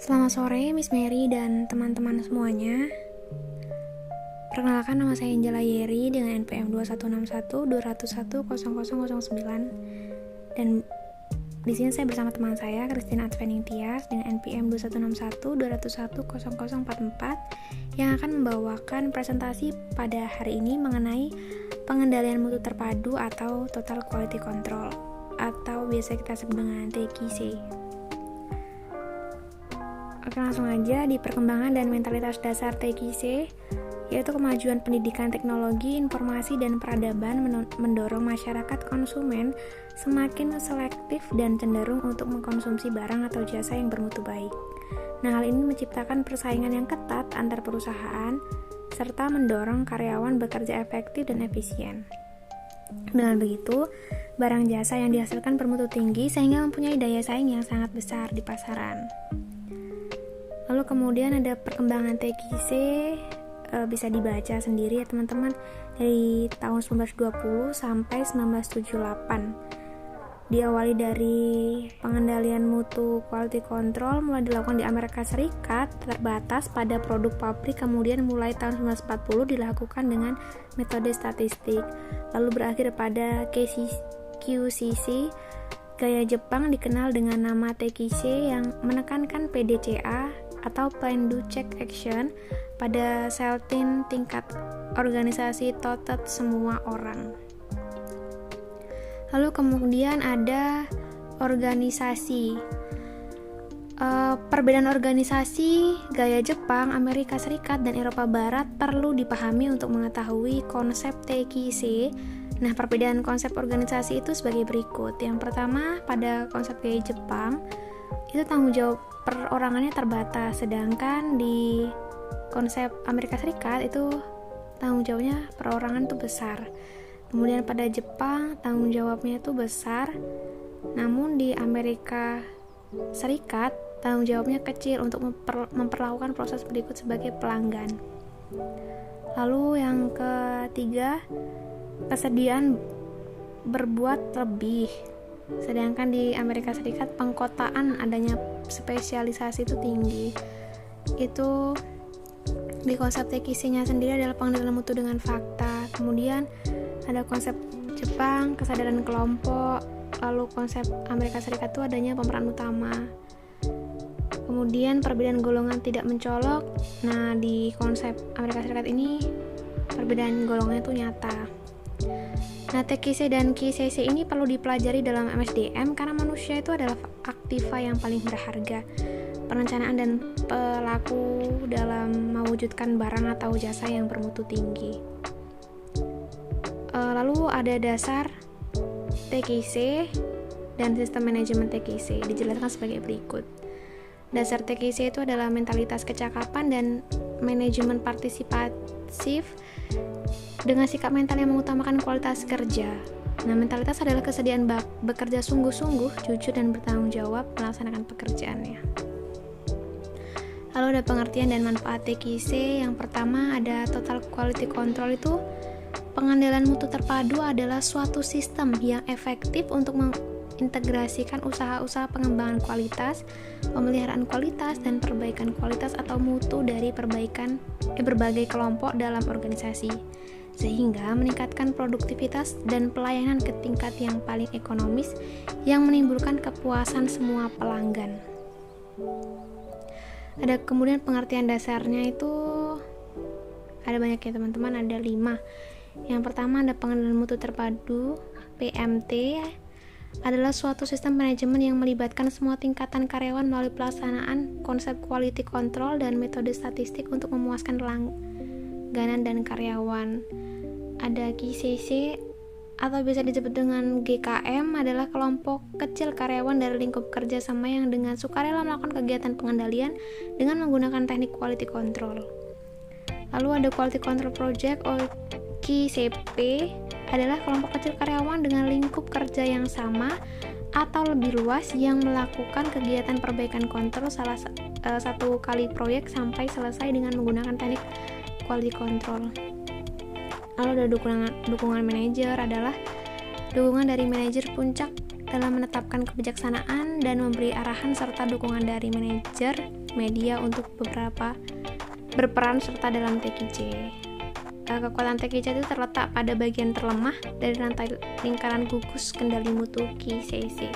Selamat sore Miss Mary dan teman-teman semuanya. Perkenalkan, nama saya Angela Yeri dengan NPM 2161-201-0009. Dan di sini saya bersama teman saya Christine Advening Tias dengan NPM 2161-201-0044 yang akan membawakan presentasi pada hari ini mengenai pengendalian mutu terpadu atau Total Quality Control atau biasa kita sebut dengan TQC. Oke, langsung aja di perkembangan dan mentalitas dasar TQC, yaitu kemajuan pendidikan teknologi, informasi, dan peradaban mendorong masyarakat konsumen semakin selektif dan cenderung untuk mengkonsumsi barang atau jasa yang bermutu baik. Nah, hal ini menciptakan persaingan yang ketat antar perusahaan, serta mendorong karyawan bekerja efektif dan efisien. Dengan begitu, barang jasa yang dihasilkan bermutu tinggi sehingga mempunyai daya saing yang sangat besar di pasaran. Lalu kemudian ada perkembangan TQC, bisa dibaca sendiri ya teman-teman, dari tahun 1920 sampai 1978. Diawali dari pengendalian mutu quality control mulai dilakukan di Amerika Serikat, terbatas pada produk pabrik, kemudian mulai tahun 1940 dilakukan dengan metode statistik, lalu berakhir pada QCC. Gaya Jepang dikenal dengan nama TQC yang menekankan PDCA atau Plan Do Check Action pada seltin tingkat organisasi total semua orang. Lalu kemudian ada organisasi. Perbedaan organisasi gaya Jepang, Amerika Serikat, dan Eropa Barat perlu dipahami untuk mengetahui konsep TQC. Nah, perbedaan konsep organisasi itu sebagai berikut. Yang pertama, pada konsep gaya Jepang, itu tanggung jawab perorangannya terbatas, sedangkan di konsep Amerika Serikat itu tanggung jawabnya perorangan itu besar. Kemudian pada Jepang tanggung jawabnya itu besar, namun di Amerika Serikat tanggung jawabnya kecil untuk memperlakukan proses berikut sebagai pelanggan. Lalu yang ketiga, kesediaan berbuat lebih. Sedangkan di Amerika Serikat pengkotaan adanya spesialisasi itu tinggi. Itu di konsep TQC-nya sendiri adalah pengendalian mutu dengan fakta. Kemudian ada konsep Jepang, kesadaran kelompok. Lalu konsep Amerika Serikat itu adanya pemeran utama. Kemudian perbedaan golongan tidak mencolok. Nah, di konsep Amerika Serikat ini perbedaan golongannya itu nyata. Nah, TQC dan QCC ini perlu dipelajari dalam MSDM karena manusia itu adalah aktiva yang paling berharga. Perencanaan dan pelaku dalam mewujudkan barang atau jasa yang bermutu tinggi. Lalu ada dasar TQC dan sistem manajemen TQC, dijelaskan sebagai berikut. Dasar TQC itu adalah mentalitas kecakapan dan manajemen partisipatif dengan sikap mental yang mengutamakan kualitas kerja. Nah, mentalitas adalah kesediaan bekerja sungguh-sungguh, jujur, dan bertanggung jawab melaksanakan pekerjaannya. Lalu ada pengertian dan manfaat TQC. Yang pertama ada Total Quality Control. Itu pengendalian mutu terpadu adalah suatu sistem yang efektif untuk mengintegrasikan usaha-usaha pengembangan kualitas, pemeliharaan kualitas, dan perbaikan kualitas atau mutu dari berbagai kelompok dalam organisasi, sehingga meningkatkan produktivitas dan pelayanan ke tingkat yang paling ekonomis yang menimbulkan kepuasan semua pelanggan. Ada kemudian pengertian dasarnya itu ada banyak ya teman-teman, ada 5. Yang pertama ada pengendalian mutu terpadu. PMT adalah suatu sistem manajemen yang melibatkan semua tingkatan karyawan melalui pelaksanaan konsep quality control dan metode statistik untuk memuaskan langganan dan karyawan. Ada QCC atau bisa disebut dengan GKM, adalah kelompok kecil karyawan dari lingkup kerjasama yang dengan sukarela melakukan kegiatan pengendalian dengan menggunakan teknik quality control. Lalu ada Quality Control Project atau QCP, adalah kelompok kecil karyawan dengan lingkup kerja yang sama atau lebih luas yang melakukan kegiatan perbaikan kontrol satu kali proyek sampai selesai dengan menggunakan teknik quality control. Lalu ada dukungan manajer, adalah dukungan dari manajer puncak dalam menetapkan kebijaksanaan dan memberi arahan serta dukungan dari manajer media untuk berperan serta dalam TKC. Kekuatan TKC itu terletak pada bagian terlemah dari rantai lingkaran gugus kendali mutu KCC.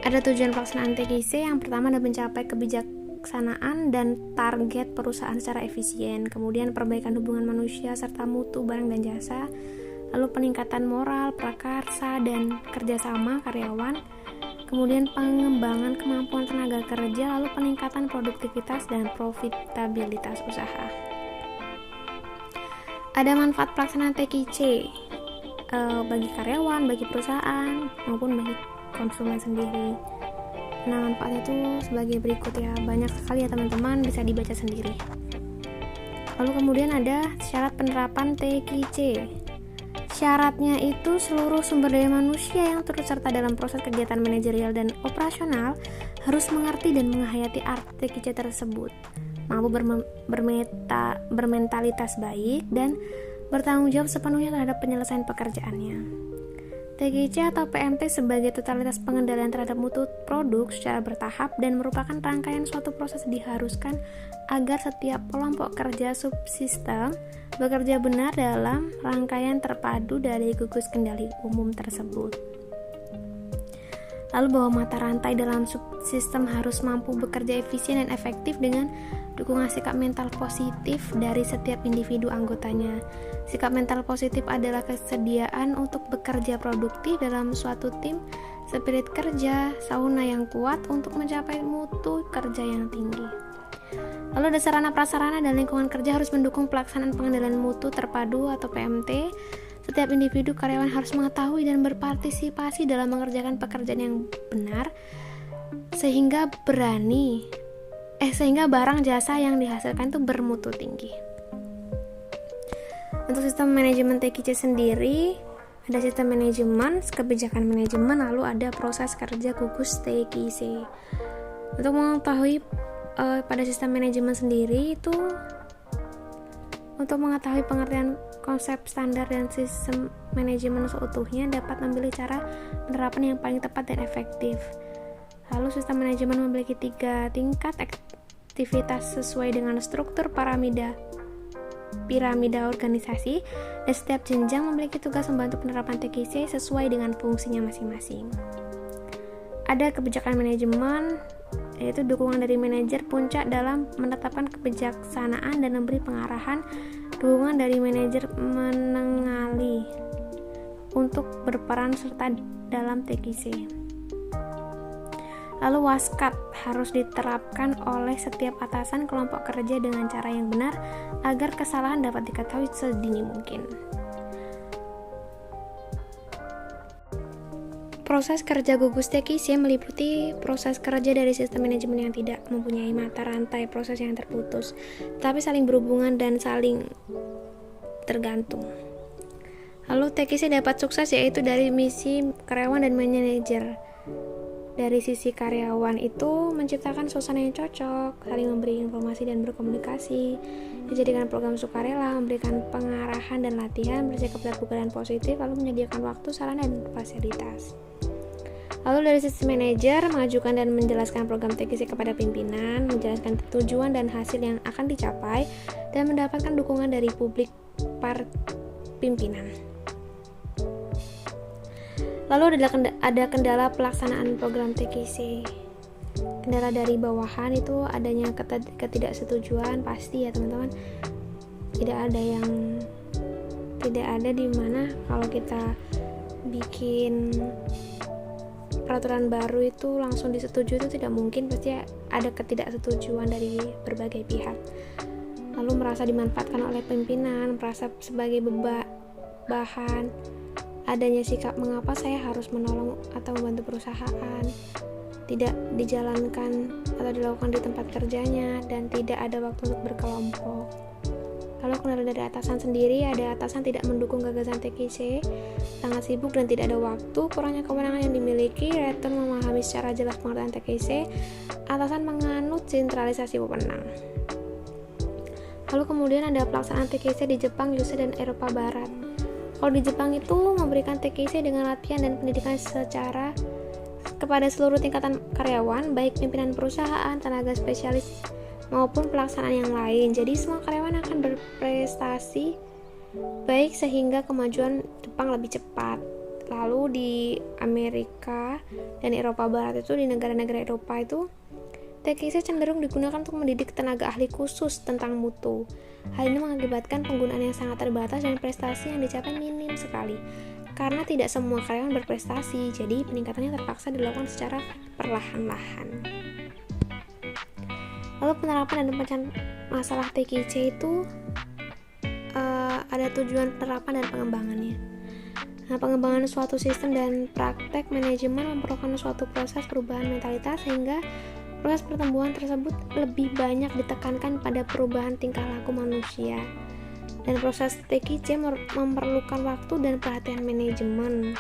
Ada tujuan pelaksanaan TKC. Yang pertama adalah mencapai kebijaksanaan dan target perusahaan secara efisien, kemudian perbaikan hubungan manusia serta mutu barang dan jasa, lalu peningkatan moral, prakarsa, dan kerjasama karyawan, kemudian pengembangan kemampuan tenaga kerja, lalu peningkatan produktivitas dan profitabilitas usaha. Ada manfaat pelaksanaan TKC bagi karyawan, bagi perusahaan, maupun bagi konsumen sendiri. Nah, manfaatnya itu sebagai berikut ya, banyak sekali ya teman-teman, bisa dibaca sendiri. Lalu kemudian ada syarat penerapan TKC. Syaratnya itu seluruh sumber daya manusia yang turut serta dalam proses kegiatan manajerial dan operasional harus mengerti dan menghayati arti TKC tersebut, mampu bermentalitas baik dan bertanggung jawab sepenuhnya terhadap penyelesaian pekerjaannya. TKC atau PMT sebagai totalitas pengendalian terhadap mutu produk secara bertahap dan merupakan rangkaian suatu proses diharuskan agar setiap kelompok kerja subsistem bekerja benar dalam rangkaian terpadu dari gugus kendali umum tersebut. Lalu bahwa mata rantai dalam subsistem harus mampu bekerja efisien dan efektif dengan dukungan sikap mental positif dari setiap individu anggotanya. Sikap mental positif adalah kesediaan untuk bekerja produktif dalam suatu tim, spirit kerja, sauna yang kuat untuk mencapai mutu kerja yang tinggi. Lalu ada sarana prasarana dan lingkungan kerja harus mendukung pelaksanaan pengendalian mutu terpadu atau PMT. Setiap individu karyawan harus mengetahui dan berpartisipasi dalam mengerjakan pekerjaan yang benar sehingga barang jasa yang dihasilkan itu bermutu tinggi. Untuk sistem manajemen TKC sendiri, ada sistem manajemen, kebijakan manajemen, lalu ada proses kerja gugus TKC. Untuk mengetahui pada sistem manajemen sendiri itu, untuk mengetahui pengertian konsep standar dan sistem manajemen seutuhnya dapat memilih cara penerapan yang paling tepat dan efektif. Lalu sistem manajemen memiliki 3 tingkat aktivitas sesuai dengan struktur piramida organisasi, dan setiap jenjang memiliki tugas membantu penerapan TKC sesuai dengan fungsinya masing-masing. Ada kebijakan manajemen, yaitu dukungan dari manajer puncak dalam menetapkan kebijaksanaan dan memberi pengarahan, dukungan dari manajer menengali untuk berperan serta dalam TKC. Lalu waskat harus diterapkan oleh setiap atasan kelompok kerja dengan cara yang benar agar kesalahan dapat diketahui sedini mungkin. Proses kerja gugus TKC meliputi proses kerja dari sistem manajemen yang tidak mempunyai mata rantai proses yang terputus, tapi saling berhubungan dan saling tergantung. Lalu TKC dapat sukses yaitu dari misi karyawan dan manajer. Dari sisi karyawan itu menciptakan suasana yang cocok, saling memberi informasi dan berkomunikasi, dijadikan program sukarela, memberikan pengarahan dan latihan, bersikap terbuka dan positif, lalu menyediakan waktu, sarana, dan fasilitas. Lalu dari sisi manajer, mengajukan dan menjelaskan program TKC kepada pimpinan, menjelaskan tujuan dan hasil yang akan dicapai, dan mendapatkan dukungan dari publik pimpinan. Lalu ada kendala pelaksanaan program TKC. Kendala dari bawahan itu adanya ketidaksetujuan, pasti ya teman-teman. Tidak ada di mana kalau kita bikin peraturan baru itu langsung disetujui, itu tidak mungkin, pasti ada ketidaksetujuan dari berbagai pihak. Lalu merasa dimanfaatkan oleh pimpinan, merasa sebagai bahan, adanya sikap mengapa saya harus menolong atau membantu perusahaan, tidak dijalankan atau dilakukan di tempat kerjanya, dan tidak ada waktu untuk berkelompok. Lalu kendala dari atasan sendiri, ada atasan tidak mendukung gagasan TKC, sangat sibuk dan tidak ada waktu, kurangnya kewenangan yang dimiliki, return memahami secara jelas pengertian TKC, atasan menganut sentralisasi wewenang. Lalu kemudian ada pelaksanaan TKC di Jepang, USA, dan Eropa Barat. Kalau di Jepang itu memberikan TKC dengan latihan dan pendidikan secara kepada seluruh tingkatan karyawan, baik pimpinan perusahaan, tenaga spesialis, maupun pelaksanaan yang lain. Jadi semua karyawan akan berprestasi baik sehingga kemajuan Jepang lebih cepat. Lalu di Amerika dan Eropa Barat itu, di negara-negara Eropa itu, TKC cenderung digunakan untuk mendidik tenaga ahli khusus tentang mutu. Hal ini mengakibatkan penggunaan yang sangat terbatas dan prestasi yang dicapai minim sekali. Karena tidak semua karyawan berprestasi, jadi peningkatannya terpaksa dilakukan secara perlahan-lahan. Lalu penerapan dan pemecahan masalah TKC itu ada tujuan penerapan dan pengembangannya. Nah, pengembangan suatu sistem dan praktek manajemen memerlukan suatu proses perubahan mentalitas sehingga proses pertumbuhan tersebut lebih banyak ditekankan pada perubahan tingkah laku manusia. Dan proses TKC memerlukan waktu dan perhatian manajemen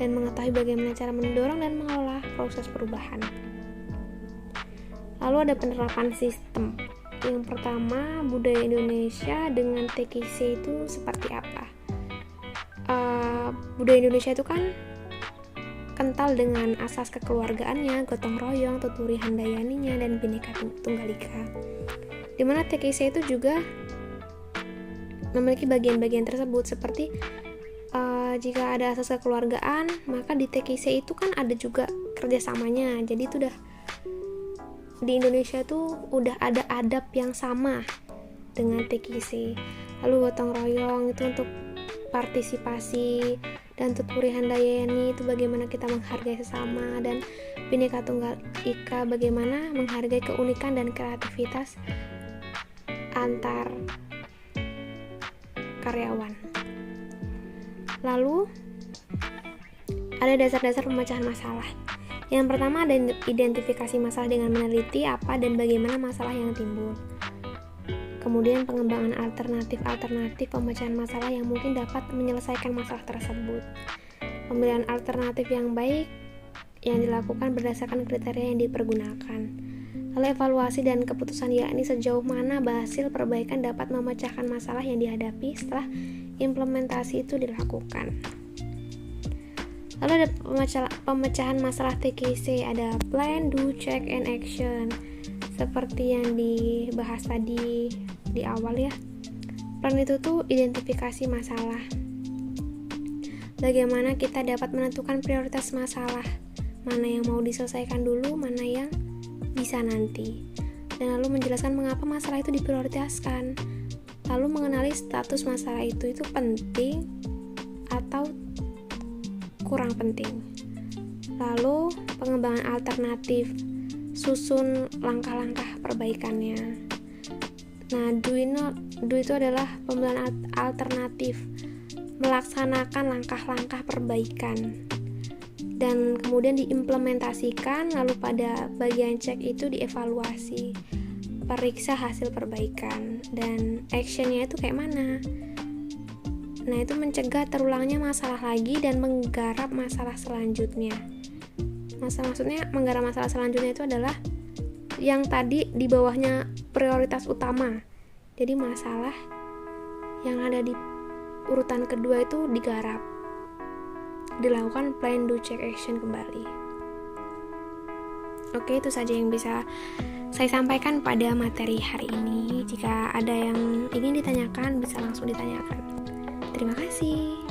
dan mengetahui bagaimana cara mendorong dan mengelola proses perubahan. Lalu ada penerapan sistem. Yang pertama, budaya Indonesia dengan TKC itu seperti apa? Budaya Indonesia itu kan kental dengan asas kekeluargaannya, gotong royong, tuturi handayaninya, dan Bhinneka Tunggal Ika. Dimana TKC itu juga memiliki bagian-bagian tersebut, seperti jika ada asas kekeluargaan, maka di TKC itu kan ada juga kerjasamanya. Jadi itu udah di Indonesia tuh udah ada adab yang sama dengan TKC. Lalu gotong royong itu untuk partisipasi, dan tuturi handayani itu bagaimana kita menghargai sesama, dan Bhinneka Tunggal Ika bagaimana menghargai keunikan dan kreativitas antar karyawan. Lalu ada dasar-dasar pemecahan masalah. Yang pertama ada identifikasi masalah dengan meneliti apa dan bagaimana masalah yang timbul. Kemudian pengembangan alternatif pemecahan masalah yang mungkin dapat menyelesaikan masalah tersebut. Pemilihan alternatif yang baik yang dilakukan berdasarkan kriteria yang dipergunakan. Lalu evaluasi dan keputusan, yakni sejauh mana hasil perbaikan dapat memecahkan masalah yang dihadapi setelah implementasi itu dilakukan. Lalu ada pemecahan masalah TKC, ada plan, do, check, and action. Seperti yang dibahas tadi di awal ya. Plan itu tuh identifikasi masalah. Bagaimana kita dapat menentukan prioritas masalah, mana yang mau diselesaikan dulu, mana yang bisa nanti. Dan lalu menjelaskan mengapa masalah itu diprioritaskan. Lalu mengenali status masalah itu penting atau kurang penting. Lalu pengembangan alternatif, susun langkah-langkah perbaikannya. Nah, do itu adalah pemilihan alternatif, melaksanakan langkah-langkah perbaikan, dan kemudian diimplementasikan. Lalu pada bagian cek itu dievaluasi, periksa hasil perbaikan, dan actionnya itu kayak mana. Nah, itu mencegah terulangnya masalah lagi dan menggarap masalah selanjutnya. Maksudnya menggarap masalah selanjutnya itu adalah yang tadi di bawahnya prioritas utama. Jadi masalah yang ada di urutan kedua itu digarap, dilakukan plan, do, check, action kembali. Oke, itu saja yang bisa saya sampaikan pada materi hari ini. Jika ada yang ingin ditanyakan, bisa langsung ditanyakan. Terima kasih.